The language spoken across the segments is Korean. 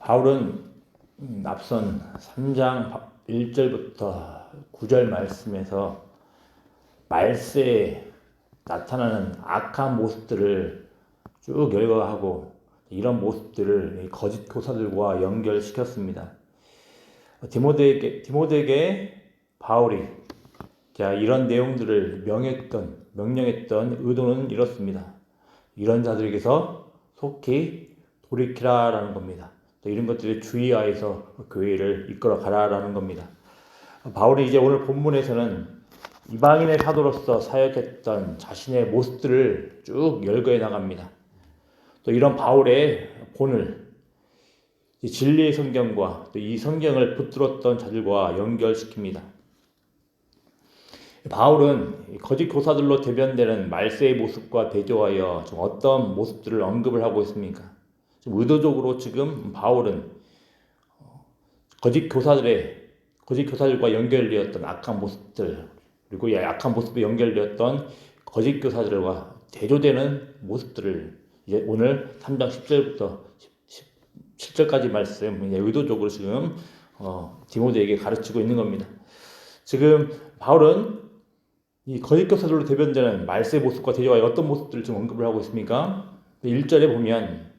바울은 앞선 3장 1절부터 9절 말씀에서 말세에 나타나는 악한 모습들을 쭉 열거하고 이런 모습들을 거짓 교사들과 연결시켰습니다. 디모데에게 바울이 이런 내용들을 명령했던 의도는 이렇습니다. 이런 자들에게서 속히 돌이키라라는 겁니다. 또 이런 것들에 주의하여서 교회를 이끌어 가라라는 겁니다. 바울이 이제 오늘 본문에서는 이방인의 사도로서 사역했던 자신의 모습들을 쭉 열거해 나갑니다. 또 이런 바울의 본을 진리의 성경과 또 이 성경을 붙들었던 자들과 연결시킵니다. 바울은 거짓 교사들로 대변되는 말세의 모습과 대조하여 좀 어떤 모습들을 언급을 하고 있습니까? 좀 의도적으로 지금 바울은 거짓 교사들과 연결되었던 악한 모습들, 그리고 이 악한 모습에 연결되었던 거짓 교사들과 대조되는 모습들을 이제 오늘 3장 10절부터 17절까지 말씀 의도적으로 지금 디모데에게 가르치고 있는 겁니다. 지금 바울은 이 거짓 교사들로 대변되는 말세의 모습과 대조하여 어떤 모습들을 지금 언급을 하고 있습니까? 1절에 보면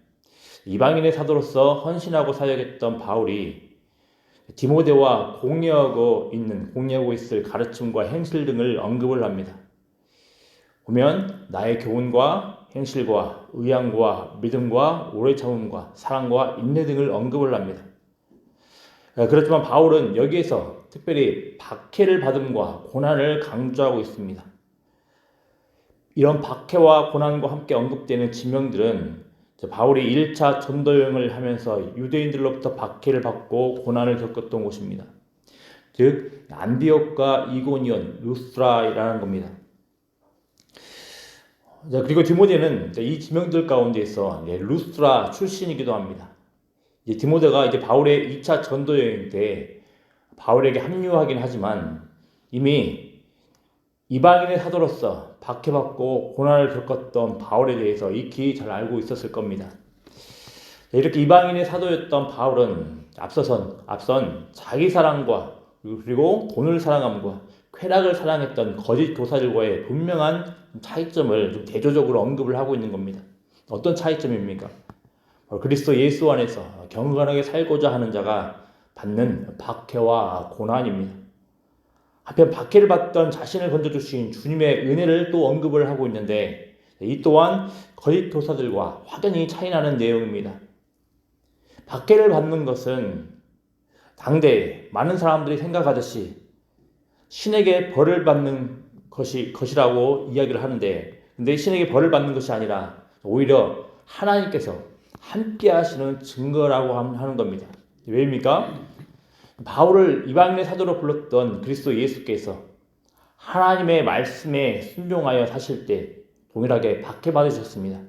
이방인의 사도로서 헌신하고 사역했던 바울이 디모데와 공유하고 있을 가르침과 행실 등을 언급을 합니다. 보면 나의 교훈과 행실과 의향과 믿음과 오래 참음과 사랑과 인내 등을 언급을 합니다. 그렇지만 바울은 여기에서 특별히 박해를 받음과 고난을 강조하고 있습니다. 이런 박해와 고난과 함께 언급되는 지명들은 바울이 1차 전도 여행을 하면서 유대인들로부터 박해를 받고 고난을 겪었던 곳입니다. 즉 안디옥과 이고니온, 루스트라라는 겁니다. 그리고 디모데는 이 지명들 가운데서 루스트라 출신이기도 합니다. 디모데가 이제 바울의 2차 전도 여행 때 바울에게 합류하긴 하지만 이미 이방인의 사도로서 박해받고 고난을 겪었던 바울에 대해서 익히 잘 알고 있었을 겁니다. 이렇게 이방인의 사도였던 바울은 앞선 자기 사랑과 그리고 돈을 사랑함과 쾌락을 사랑했던 거짓 교사들과의 분명한 차이점을 좀 대조적으로 언급을 하고 있는 겁니다. 어떤 차이점입니까? 그리스도 예수 안에서 경건하게 살고자 하는 자가 받는 박해와 고난입니다. 한편 박해를 받던 자신을 건져주신 주님의 은혜를 또 언급을 하고 있는데 이 또한 거짓 교사들과 확연히 차이나는 내용입니다. 박해를 받는 것은 당대에 많은 사람들이 생각하듯이 신에게 벌을 받는 것이라고 이야기를 하는데, 근데 신에게 벌을 받는 것이 아니라 오히려 하나님께서 함께 하시는 증거라고 하는 겁니다. 왜입니까? 바울을 이방인의 사도로 불렀던 그리스도 예수께서 하나님의 말씀에 순종하여 사실 때 동일하게 박해받으셨습니다.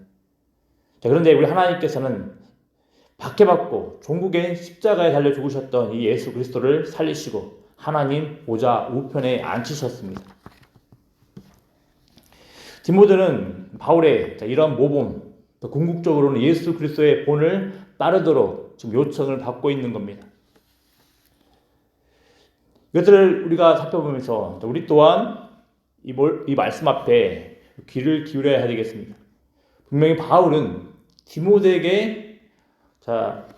그런데 우리 하나님께서는 박해받고 종국의 십자가에 달려 죽으셨던 이 예수 그리스도를 살리시고 하나님 보좌 우편에 앉히셨습니다. 디모데는 바울의 이런 모범, 또 궁극적으로는 예수 그리스도의 본을 따르도록 지금 요청을 받고 있는 겁니다. 이것들을 우리가 살펴보면서 우리 또한 이 말씀 앞에 귀를 기울여야 되겠습니다. 분명히 바울은 디모데에게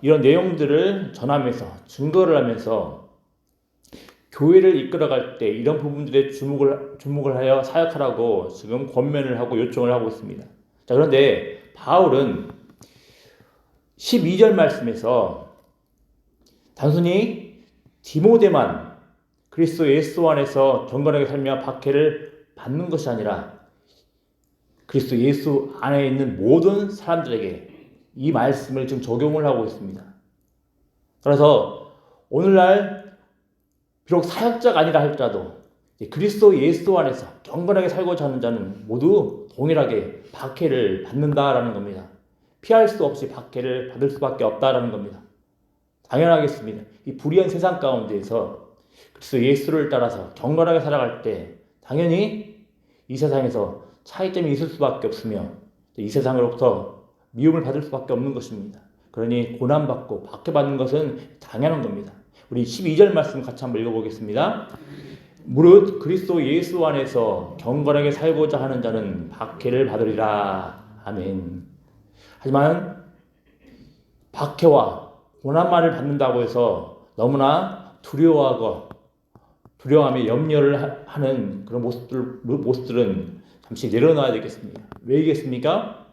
이런 내용들을 전하면서 증거를 하면서 교회를 이끌어갈 때 이런 부분들에 주목을 하여 사역하라고 지금 권면을 하고 요청을 하고 있습니다. 그런데 바울은 12절 말씀에서 단순히 디모데만 그리스도 예수 안에서 경건하게 살며 박해를 받는 것이 아니라 그리스도 예수 안에 있는 모든 사람들에게 이 말씀을 지금 적용을 하고 있습니다. 그래서 오늘날 비록 사역자가 아니라 할지라도 그리스도 예수 안에서 경건하게 살고자 하는 자는 모두 동일하게 박해를 받는다라는 겁니다. 피할 수 없이 박해를 받을 수밖에 없다라는 겁니다. 당연하겠습니다. 이 불의한 세상 가운데에서 그리스도 예수를 따라서 경건하게 살아갈 때 당연히 이 세상에서 차이점이 있을 수밖에 없으며 이 세상으로부터 미움을 받을 수밖에 없는 것입니다. 그러니 고난받고 박해받는 것은 당연한 겁니다. 우리 12절 말씀 같이 한번 읽어보겠습니다. 무릇 그리스도 예수 안에서 경건하게 살고자 하는 자는 박해를 받으리라. 아멘. 하지만 박해와 고난만을 받는다고 해서 너무나 두려워하며 염려를 하는 그런 모습들은 잠시 내려놔야 되겠습니다. 왜이겠습니까?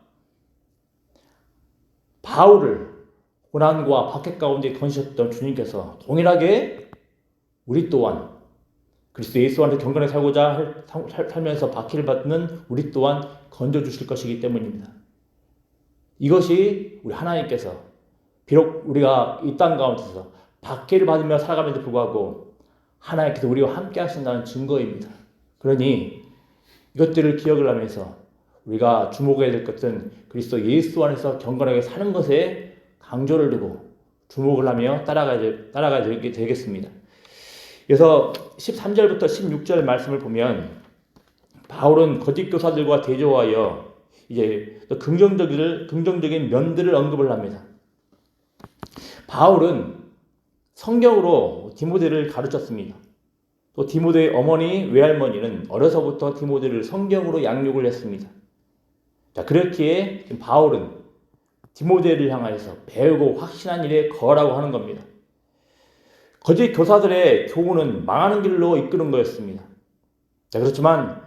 바울을 고난과 박해 가운데 건지셨던 주님께서 동일하게 우리 또한 그리스도 예수 안에서 경건하게 살고자 살면서 박해를 받는 우리 또한 건져주실 것이기 때문입니다. 이것이 우리 하나님께서 비록 우리가 이 땅 가운데서 박해를 받으며 살아감에도 불구하고 하나님께서 우리와 함께 하신다는 증거입니다. 그러니 이것들을 기억을 하면서 우리가 주목해야 될 것은 그리스도 예수 안에서 경건하게 사는 것에 강조를 두고 주목을 하며 따라가야 되겠습니다. 그래서 13절부터 16절 말씀을 보면 바울은 거짓 교사들과 대조하여 이제 긍정적인 면들을 언급을 합니다. 바울은 성경으로 디모데를 가르쳤습니다. 또 디모데의 어머니, 외할머니는 어려서부터 디모데를 성경으로 양육을 했습니다. 자, 그렇기에 바울은 디모데를 향하여서 배우고 확신한 일에 거라고 하는 겁니다. 거짓 교사들의 교훈은 망하는 길로 이끄는 거였습니다. 자, 그렇지만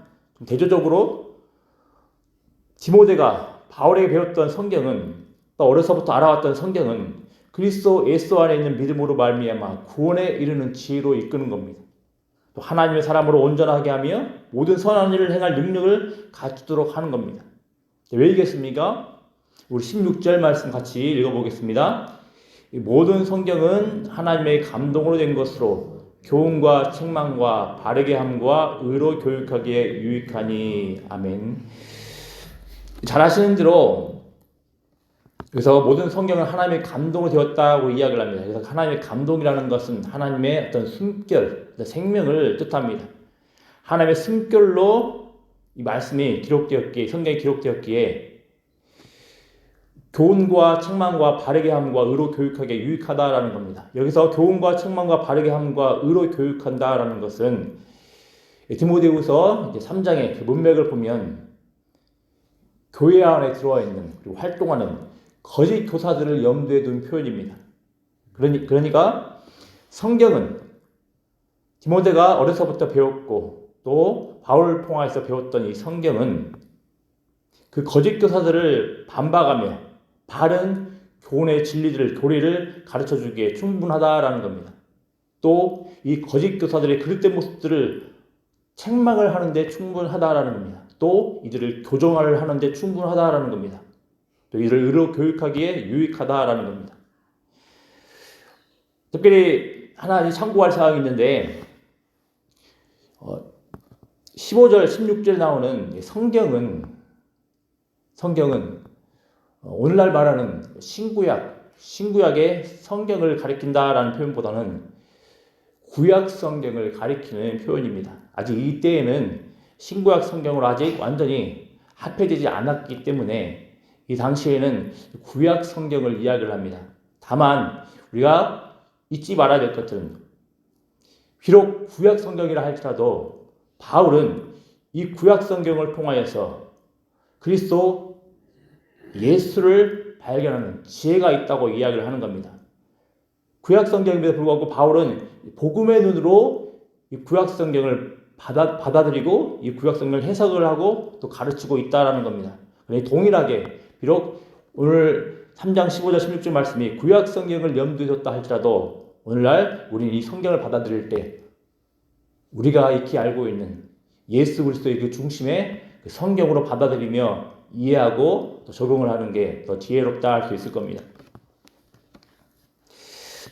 대조적으로 디모데가 바울에게 배웠던 성경은 또 어려서부터 알아왔던 성경은 그리스도 예수 안에 있는 믿음으로 말미암아 구원에 이르는 지혜로 이끄는 겁니다. 또 하나님의 사람으로 온전하게 하며 모든 선한 일을 행할 능력을 갖추도록 하는 겁니다. 왜이겠습니까? 우리 16절 말씀 같이 읽어보겠습니다. 모든 성경은 하나님의 감동으로 된 것으로 교훈과 책망과 바르게 함과 의로 교육하기에 유익하니. 아멘. 잘 아시는 대로 그래서 모든 성경은 하나님의 감동으로 되었다고 이야기를 합니다. 그래서 하나님의 감동이라는 것은 하나님의 어떤 숨결, 생명을 뜻합니다. 하나님의 숨결로 이 말씀이 기록되었기에, 성경이 기록되었기에 교훈과 책망과 바르게 함과 의로 교육하기에 유익하다라는 겁니다. 여기서 교훈과 책망과 바르게 함과 의로 교육한다라는 것은 디모데후서 3장의 그 문맥을 보면 교회 안에 들어와 있는 그리고 활동하는 거짓 교사들을 염두에 둔 표현입니다. 그러니까 성경은 디모데가 어려서부터 배웠고 또 바울을 통해서 배웠던 이 성경은 그 거짓 교사들을 반박하며 바른 교훈의 교리를 가르쳐주기에 충분하다라는 겁니다. 또 이 거짓 교사들의 그릇된 모습들을 책망을 하는데 충분하다라는 겁니다. 또 이들을 교정을 하는데 충분하다라는 겁니다. 또 이를 의로 교육하기에 유익하다라는 겁니다. 특별히 하나 참고할 사항이 있는데 15절, 16절에 나오는 성경은 오늘날 말하는 신구약의 성경을 가리킨다라는 표현보다는 구약 성경을 가리키는 표현입니다. 아직 이때에는 신구약 성경으로 아직 완전히 합해지지 않았기 때문에 이 당시에는 구약 성경을 이야기를 합니다. 다만 우리가 잊지 말아야 될 것은 비록 구약 성경이라 할지라도 바울은 이 구약 성경을 통하여서 그리스도 예수를 발견하는 지혜가 있다고 이야기를 하는 겁니다. 구약 성경임에도 불구하고 바울은 복음의 눈으로 이 구약 성경을 받아들이고 이 구약 성경을 해석을 하고 또 가르치고 있다라는 겁니다. 동일하게 비록 오늘 3장 15절 16절 말씀이 구약 성경을 염두에 뒀다 할지라도 오늘날 우리는 이 성경을 받아들일 때 우리가 익히 알고 있는 예수 그리스도의 그 중심에 그 성경으로 받아들이며 이해하고 또 적용을 하는 게 더 지혜롭다 할 수 있을 겁니다.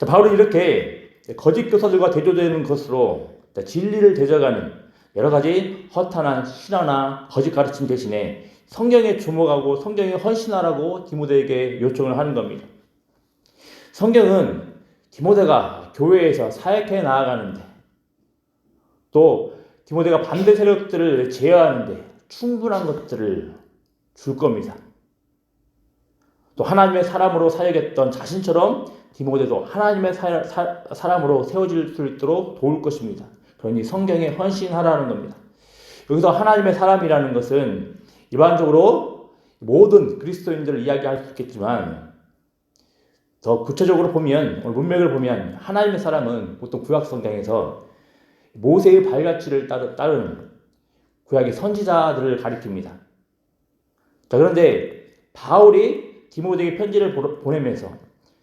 바울은 이렇게 거짓 교사들과 대조되는 것으로 진리를 대적하는 여러 가지 허탄한 신화나 거짓 가르침 대신에 성경에 주목하고 성경에 헌신하라고 디모데에게 요청을 하는 겁니다. 성경은 디모데가 교회에서 사역해 나아가는데 또 디모데가 반대 세력들을 제어하는데 충분한 것들을 줄 겁니다. 또 하나님의 사람으로 사역했던 자신처럼 디모데도 하나님의 사람으로 세워질 수 있도록 도울 것입니다. 그러니 성경에 헌신하라는 겁니다. 여기서 하나님의 사람이라는 것은 일반적으로 모든 그리스도인들을 이야기할 수 있겠지만 더 구체적으로 보면 오늘 문맥을 보면 하나님의 사람은 보통 구약 성경에서 모세의 발자취를 따르는 구약의 선지자들을 가리킵니다. 자, 그런데 바울이 디모데에게 편지를 보내면서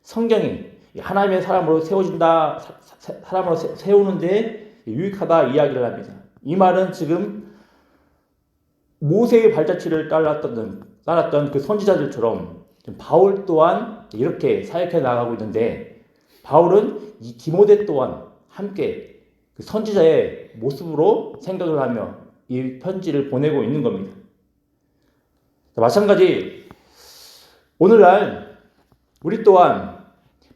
성경이 하나님의 사람으로 사람으로 세우는데 유익하다 이야기를 합니다. 이 말은 지금 모세의 발자취를 따랐던 그 선지자들처럼 바울 또한 이렇게 사역해 나가고 있는데 바울은 이 디모데 또한 함께 그 선지자의 모습으로 생각을 하며 이 편지를 보내고 있는 겁니다. 마찬가지 오늘날 우리 또한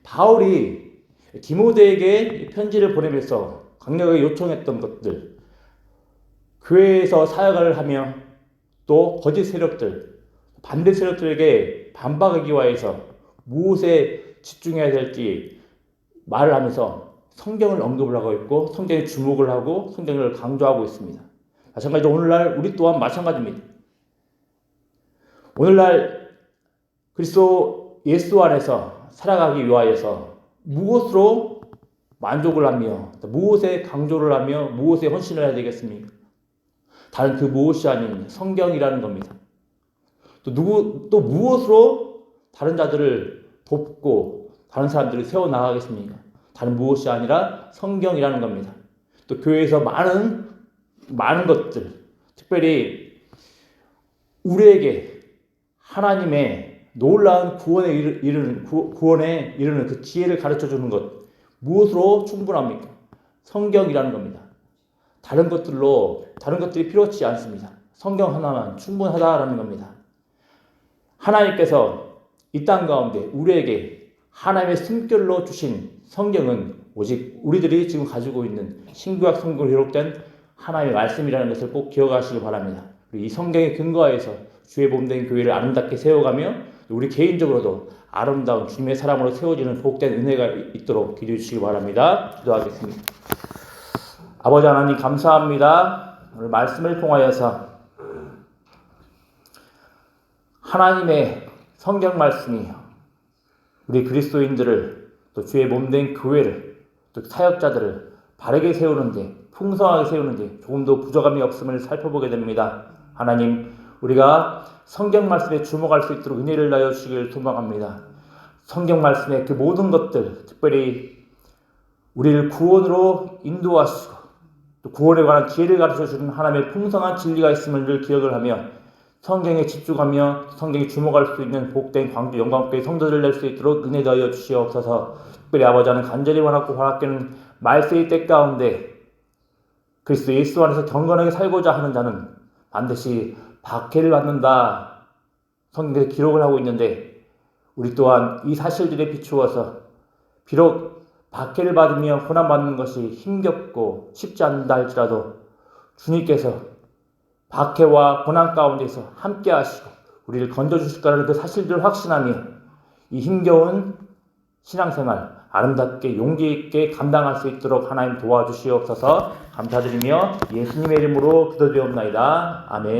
바울이 디모데에게 편지를 보내면서 강력하게 요청했던 것들, 교회에서 사역을 하며 또 거짓 세력들, 반대 세력들에게 반박하기 위해서 무엇에 집중해야 될지 말을 하면서 성경을 언급을 하고 있고 성경에 주목을 하고 성경을 강조하고 있습니다. 마찬가지로 오늘날 우리 또한 마찬가지입니다. 오늘날 그리스도 예수 안에서 살아가기 위하여서 무엇으로 만족을 하며 무엇에 강조를 하며 무엇에 헌신을 해야 되겠습니까? 다른 그 무엇이 아닌 성경이라는 겁니다. 또 무엇으로 다른 자들을 돕고 다른 사람들을 세워나가겠습니까? 다른 무엇이 아니라 성경이라는 겁니다. 또 교회에서 많은 것들, 특별히 우리에게 하나님의 놀라운 구원에 이르는 그 지혜를 가르쳐주는 것, 무엇으로 충분합니까? 성경이라는 겁니다. 다른 것들이 필요치 않습니다. 성경 하나만 충분하다라는 겁니다. 하나님께서 이 땅 가운데 우리에게 하나님의 숨결로 주신 성경은 오직 우리들이 지금 가지고 있는 신구약 성경으로 기록된 하나님의 말씀이라는 것을 꼭 기억하시기 바랍니다. 이 성경에 근거하여서 주의 몸된 교회를 아름답게 세워가며 우리 개인적으로도 아름다운 주님의 사람으로 세워지는 복된 은혜가 있도록 기도해 주시기 바랍니다. 기도하겠습니다. 아버지 하나님 감사합니다. 오늘 말씀을 통하여서 하나님의 성경 말씀이 우리 그리스도인들을 또 주의 몸된 교회를 또 사역자들을 바르게 세우는데 풍성하게 세우는데 조금도 부족함이 없음을 살펴보게 됩니다. 하나님 우리가 성경 말씀에 주목할 수 있도록 은혜를 다하여 주시길 소망합니다. 성경 말씀의 그 모든 것들 특별히 우리를 구원으로 인도하시고 또 구원에 관한 지혜를 가르쳐주는 하나님의 풍성한 진리가 있음을 늘 기억을 하며 성경에 집중하며 성경에 주목할 수 있는 복된 광주 영광교회 성도들 낼 수 있도록 은혜 더하여 주시옵소서. 특별히 아버지 하나님 간절히 원하고 바라기는 말세의 때 가운데 그리스도 예수 안에서 경건하게 살고자 하는 자는 반드시 박해를 받는다. 성경에서 기록을 하고 있는데 우리 또한 이 사실들에 비추어서 비록 박해를 받으며 고난받는 것이 힘겹고 쉽지 않다 할지라도 주님께서 박해와 고난 가운데서 함께 하시고 우리를 건져주실 거라는 그 사실들을 확신하며 이 힘겨운 신앙생활 아름답게 용기 있게 감당할 수 있도록 하나님 도와주시옵소서. 감사드리며 예수님의 이름으로 기도드리옵나이다. 아멘.